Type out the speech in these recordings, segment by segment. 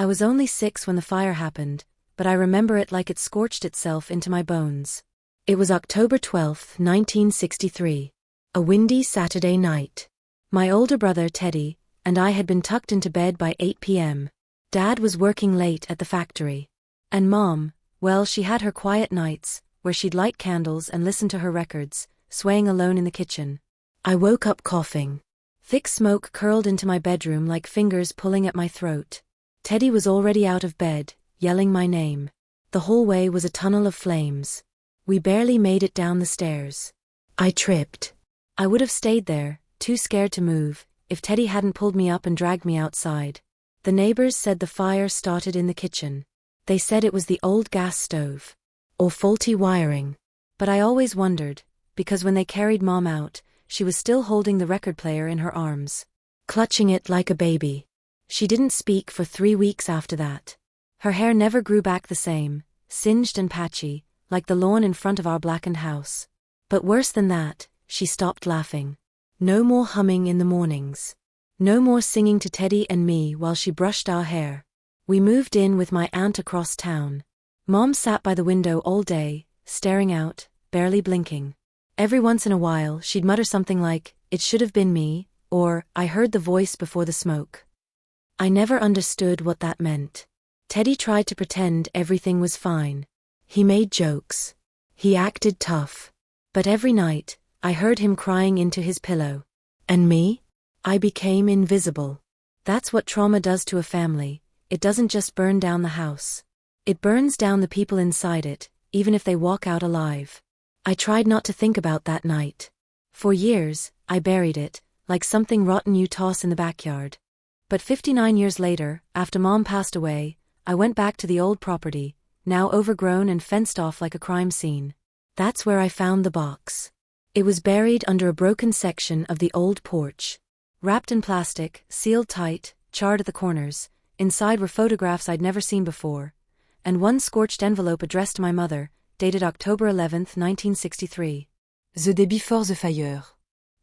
I was only 6 when the fire happened, but I remember it like it scorched itself into my bones. It was October 12, 1963. A windy Saturday night. My older brother, Teddy, and I had been tucked into bed by 8 p.m. Dad was working late at the factory. And Mom, well, she had her quiet nights, where she'd light candles and listen to her records, swaying alone in the kitchen. I woke up coughing. Thick smoke curled into my bedroom like fingers pulling at my throat. Teddy was already out of bed, yelling my name. The hallway was a tunnel of flames. We barely made it down the stairs. I tripped. I would have stayed there, too scared to move, if Teddy hadn't pulled me up and dragged me outside. The neighbors said the fire started in the kitchen. They said it was the old gas stove. Or faulty wiring. But I always wondered, because when they carried Mom out, she was still holding the record player in her arms. Clutching it like a baby. She didn't speak for 3 weeks after that. Her hair never grew back the same, singed and patchy, like the lawn in front of our blackened house. But worse than that, she stopped laughing. No more humming in the mornings. No more singing to Teddy and me while she brushed our hair. We moved in with my aunt across town. Mom sat by the window all day, staring out, barely blinking. Every once in a while she'd mutter something like, "It should have been me," or, "I heard the voice before the smoke." I never understood what that meant. Teddy tried to pretend everything was fine. He made jokes. He acted tough. But every night, I heard him crying into his pillow. And me? I became invisible. That's what trauma does to a family. It doesn't just burn down the house. It burns down the people inside it, even if they walk out alive. I tried not to think about that night. For years, I buried it, like something rotten you toss in the backyard. But 59 years later, after Mom passed away, I went back to the old property, now overgrown and fenced off like a crime scene. That's where I found the box. It was buried under a broken section of the old porch. Wrapped in plastic, sealed tight, charred at the corners. Inside were photographs I'd never seen before, and one scorched envelope addressed to my mother, dated October 11, 1963. The day before the fire.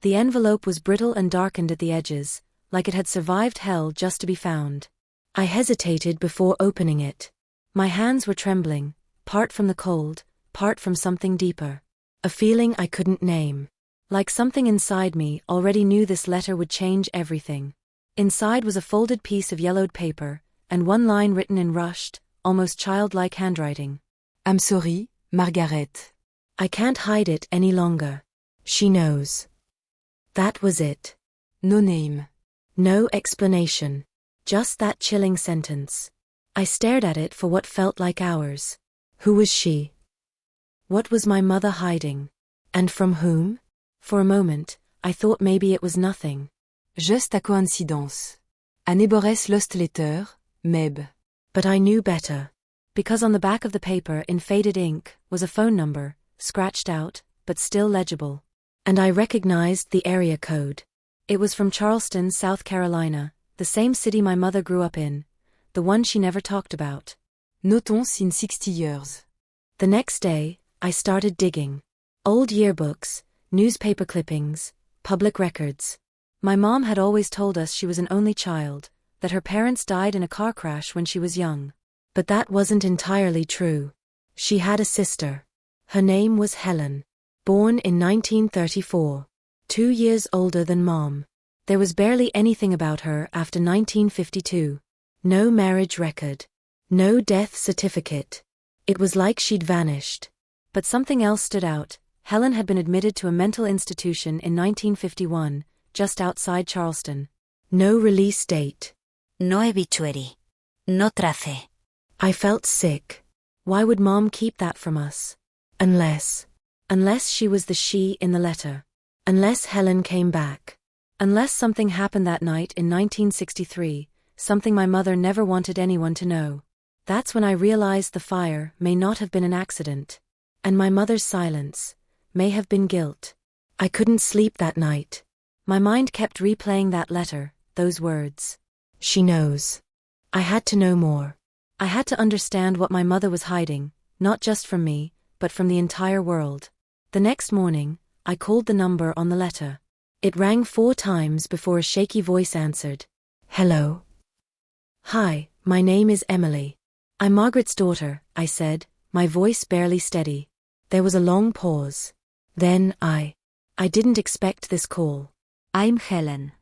The envelope was brittle and darkened at the edges, like it had survived hell just to be found. I hesitated before opening it. My hands were trembling, part from the cold, part from something deeper. A feeling I couldn't name. Like something inside me already knew this letter would change everything. Inside was a folded piece of yellowed paper, and one line written in rushed, almost childlike handwriting. "I'm sorry, Margaret. I can't hide it any longer. She knows." That was it. No name. No explanation. Just that chilling sentence. I stared at it for what felt like hours. Who was she? What was my mother hiding? And from whom? For a moment, I thought maybe it was nothing. Just a coincidence. An Eborès Lost Letter, Meb. But I knew better. Because on the back of the paper in faded ink was a phone number, scratched out, but still legible. And I recognized the area code. It was from Charleston, South Carolina, the same city my mother grew up in, the one she never talked about. Notons in 60 years. The next day, I started digging. Old yearbooks, newspaper clippings, public records. My mom had always told us she was an only child, that her parents died in a car crash when she was young. But that wasn't entirely true. She had a sister. Her name was Helen. Born in 1934. 2 years older than Mom. There was barely anything about her after 1952. No marriage record. No death certificate. It was like she'd vanished. But something else stood out. Helen had been admitted to a mental institution in 1951, just outside Charleston. No release date. No obituary. No trace. I felt sick. Why would Mom keep that from us? Unless she was the she in the letter. Unless Helen came back. Unless something happened that night in 1963, something my mother never wanted anyone to know. That's when I realized the fire may not have been an accident. And my mother's silence may have been guilt. I couldn't sleep that night. My mind kept replaying that letter, those words. She knows. I had to know more. I had to understand what my mother was hiding, not just from me, but from the entire world. The next morning, I called the number on the letter. It rang 4 times before a shaky voice answered. "Hello." "Hi, My name is Emily. I'm Margaret's daughter, I said, my voice barely steady. There was a long pause. Then I didn't expect this call. I'm Helen.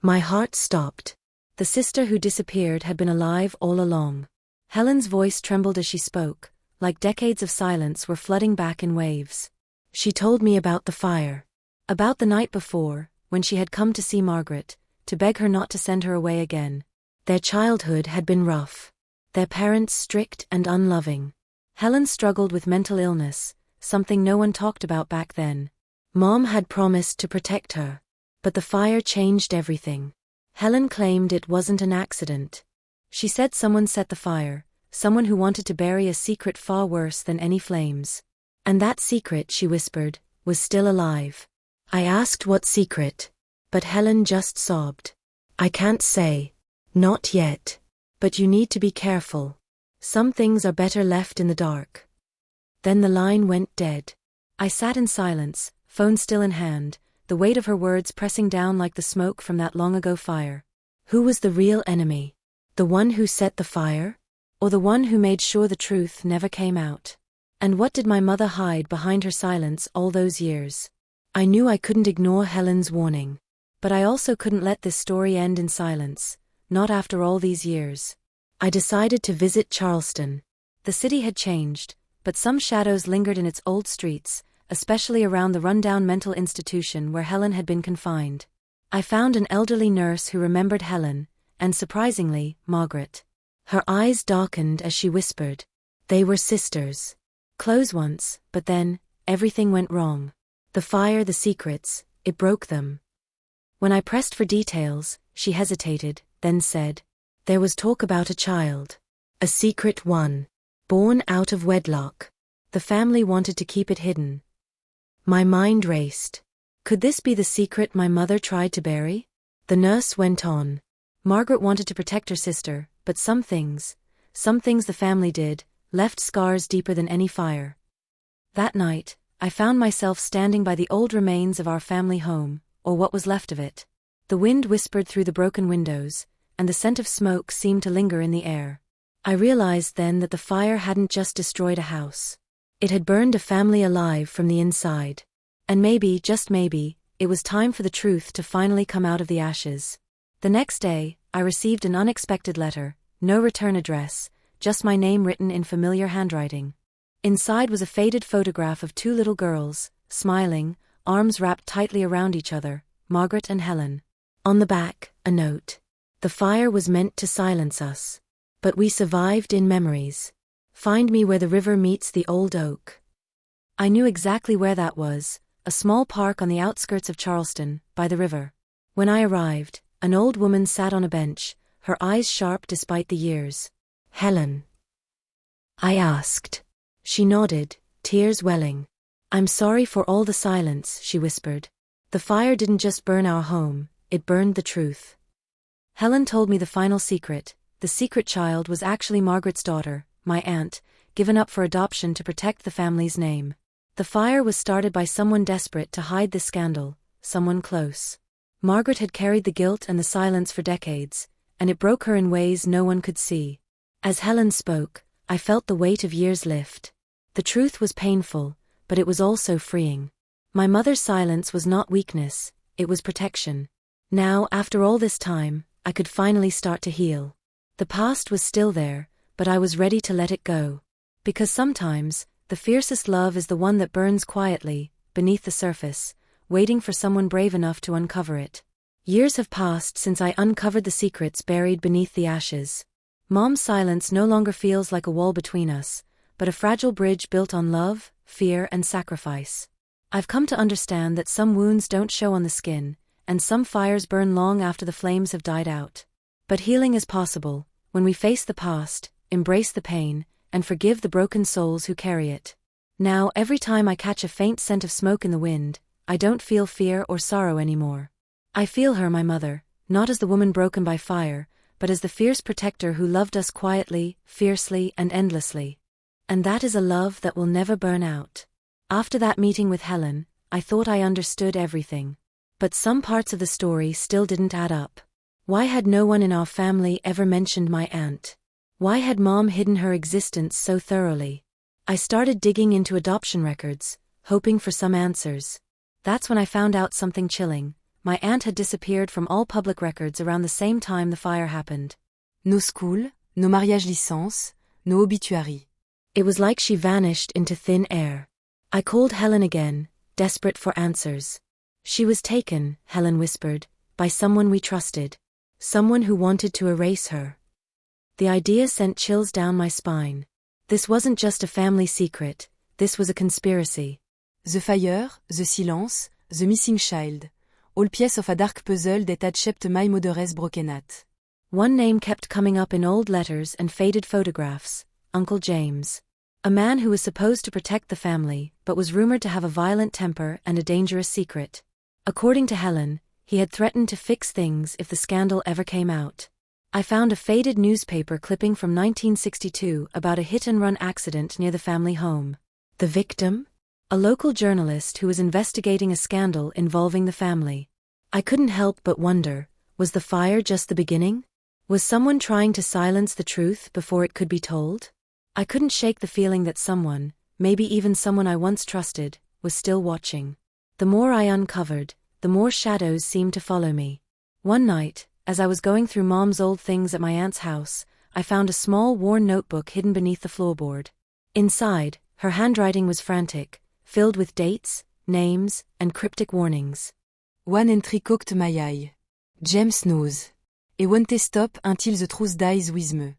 My heart stopped. The sister who disappeared had been alive all along. Helen's voice trembled as she spoke, like decades of silence were flooding back in waves. She told me about the fire. About the night before, when she had come to see Margaret, to beg her not to send her away again. Their childhood had been rough. Their parents strict and unloving. Helen struggled with mental illness, something no one talked about back then. Mom had promised to protect her. But the fire changed everything. Helen claimed it wasn't an accident. She said someone set the fire, someone who wanted to bury a secret far worse than any flames. And that secret, she whispered, was still alive. I asked what secret, but Helen just sobbed. I can't say. Not yet. But you need to be careful. Some things are better left in the dark. Then the line went dead. I sat in silence, phone still in hand, the weight of her words pressing down like the smoke from that long-ago fire. Who was the real enemy? The one who set the fire? Or the one who made sure the truth never came out? And what did my mother hide behind her silence all those years? I knew I couldn't ignore Helen's warning. But I also couldn't let this story end in silence, not after all these years. I decided to visit Charleston. The city had changed, but some shadows lingered in its old streets, especially around the rundown mental institution where Helen had been confined. I found an elderly nurse who remembered Helen, and surprisingly, Margaret. Her eyes darkened as she whispered. They were sisters. Close once, but then, everything went wrong. The fire, the secrets, it broke them. When I pressed for details, she hesitated, then said, there was talk about a child. A secret one. Born out of wedlock. The family wanted to keep it hidden. My mind raced. Could this be the secret my mother tried to bury? The nurse went on. Margaret wanted to protect her sister, but some things the family did, left scars deeper than any fire. That night, I found myself standing by the old remains of our family home, or what was left of it. The wind whispered through the broken windows, and the scent of smoke seemed to linger in the air. I realized then that the fire hadn't just destroyed a house. It had burned a family alive from the inside. And maybe, just maybe, it was time for the truth to finally come out of the ashes. The next day, I received an unexpected letter, no return address, just my name written in familiar handwriting. Inside was a faded photograph of two little girls, smiling, arms wrapped tightly around each other, Margaret and Helen. On the back, a note. The fire was meant to silence us. But we survived in memories. Find me where the river meets the old oak. I knew exactly where that was, a small park on the outskirts of Charleston, by the river. When I arrived, an old woman sat on a bench, her eyes sharp despite the years. Helen? I asked. She nodded, tears welling. I'm sorry for all the silence, she whispered. The fire didn't just burn our home, it burned the truth. Helen told me the final secret. The secret child was actually Margaret's daughter, my aunt, given up for adoption to protect the family's name. The fire was started by someone desperate to hide this scandal, someone close. Margaret had carried the guilt and the silence for decades, and it broke her in ways no one could see. As Helen spoke, I felt the weight of years lift. The truth was painful, but it was also freeing. My mother's silence was not weakness, it was protection. Now, after all this time, I could finally start to heal. The past was still there, but I was ready to let it go. Because sometimes, the fiercest love is the one that burns quietly, beneath the surface, waiting for someone brave enough to uncover it. Years have passed since I uncovered the secrets buried beneath the ashes. Mom's silence no longer feels like a wall between us, but a fragile bridge built on love, fear, and sacrifice. I've come to understand that some wounds don't show on the skin, and some fires burn long after the flames have died out. But healing is possible, when we face the past, embrace the pain, and forgive the broken souls who carry it. Now, every time I catch a faint scent of smoke in the wind, I don't feel fear or sorrow anymore. I feel her, my mother, not as the woman broken by fire, but as the fierce protector who loved us quietly, fiercely, and endlessly. And that is a love that will never burn out. After that meeting with Helen, I thought I understood everything. But some parts of the story still didn't add up. Why had no one in our family ever mentioned my aunt? Why had Mom hidden her existence so thoroughly? I started digging into adoption records, hoping for some answers. That's when I found out something chilling. My aunt had disappeared from all public records around the same time the fire happened. Nos schools, nos mariages licences, nos obituaries. It was like she vanished into thin air. I called Helen again, desperate for answers. She was taken, Helen whispered, by someone we trusted. Someone who wanted to erase her. The idea sent chills down my spine. This wasn't just a family secret, this was a conspiracy. The fire, the silence, the missing child. All piece of a dark puzzle that had shaped my mother's broken heart. One name kept coming up in old letters and faded photographs, Uncle James. A man who was supposed to protect the family, but was rumored to have a violent temper and a dangerous secret. According to Helen, he had threatened to fix things if the scandal ever came out. I found a faded newspaper clipping from 1962 about a hit-and-run accident near the family home. The victim? A local journalist who was investigating a scandal involving the family. I couldn't help but wonder, was the fire just the beginning? Was someone trying to silence the truth before it could be told? I couldn't shake the feeling that someone, maybe even someone I once trusted, was still watching. The more I uncovered, the more shadows seemed to follow me. One night, as I was going through Mom's old things at my aunt's house, I found a small worn notebook hidden beneath the floorboard. Inside, her handwriting was frantic, filled with dates, names, and cryptic warnings. One entry caught my eye. James knows. Et won't stop until the truth dies with me.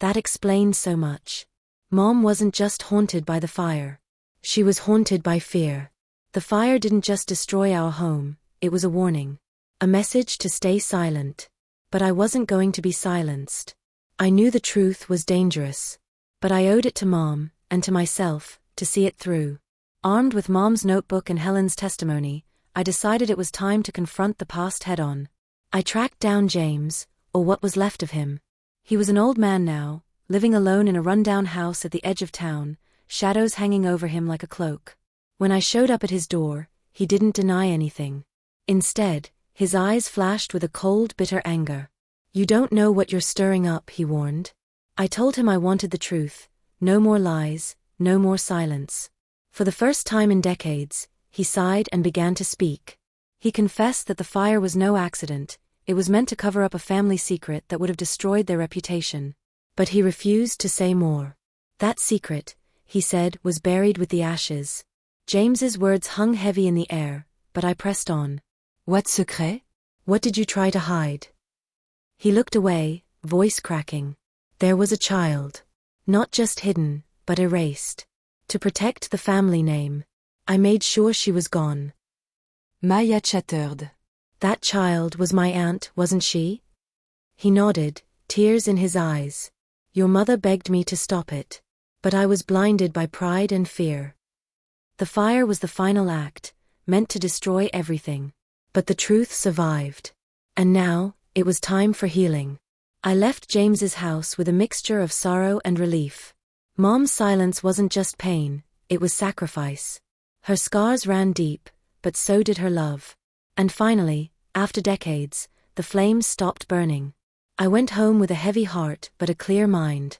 That explained so much. Mom wasn't just haunted by the fire. She was haunted by fear. The fire didn't just destroy our home, it was a warning. A message to stay silent. But I wasn't going to be silenced. I knew the truth was dangerous. But I owed it to Mom, and to myself, to see it through. Armed with Mom's notebook and Helen's testimony, I decided it was time to confront the past head-on. I tracked down James, or what was left of him. He was an old man now, living alone in a rundown house at the edge of town, shadows hanging over him like a cloak. When I showed up at his door, he didn't deny anything. Instead, his eyes flashed with a cold, bitter anger. "You don't know what you're stirring up," he warned. I told him I wanted the truth. No more lies, no more silence. For the first time in decades, he sighed and began to speak. He confessed that the fire was no accident, it was meant to cover up a family secret that would have destroyed their reputation. But he refused to say more. That secret, he said, was buried with the ashes. James's words hung heavy in the air, but I pressed on. What secret? What did you try to hide? He looked away, voice cracking. There was a child. Not just hidden, but erased. To protect the family name, I made sure she was gone. Maya chattered. That child was my aunt, wasn't she? He nodded, tears in his eyes. Your mother begged me to stop it. But I was blinded by pride and fear. The fire was the final act, meant to destroy everything. But the truth survived. And now, it was time for healing. I left James's house with a mixture of sorrow and relief. Mom's silence wasn't just pain, it was sacrifice. Her scars ran deep, but so did her love. And finally, after decades, the flames stopped burning. I went home with a heavy heart but a clear mind.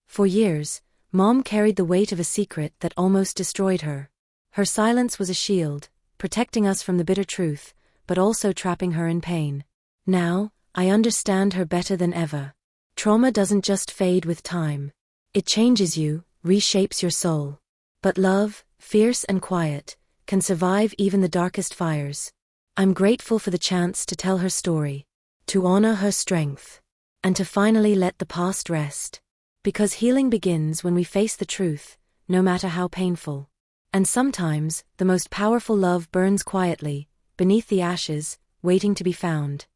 For years, Mom carried the weight of a secret that almost destroyed her. Her silence was a shield, protecting us from the bitter truth, but also trapping her in pain. Now, I understand her better than ever. Trauma doesn't just fade with time. It changes you, reshapes your soul. But love, fierce and quiet, can survive even the darkest fires. I'm grateful for the chance to tell her story, to honor her strength, and to finally let the past rest. Because healing begins when we face the truth, no matter how painful. And sometimes, the most powerful love burns quietly, beneath the ashes, waiting to be found.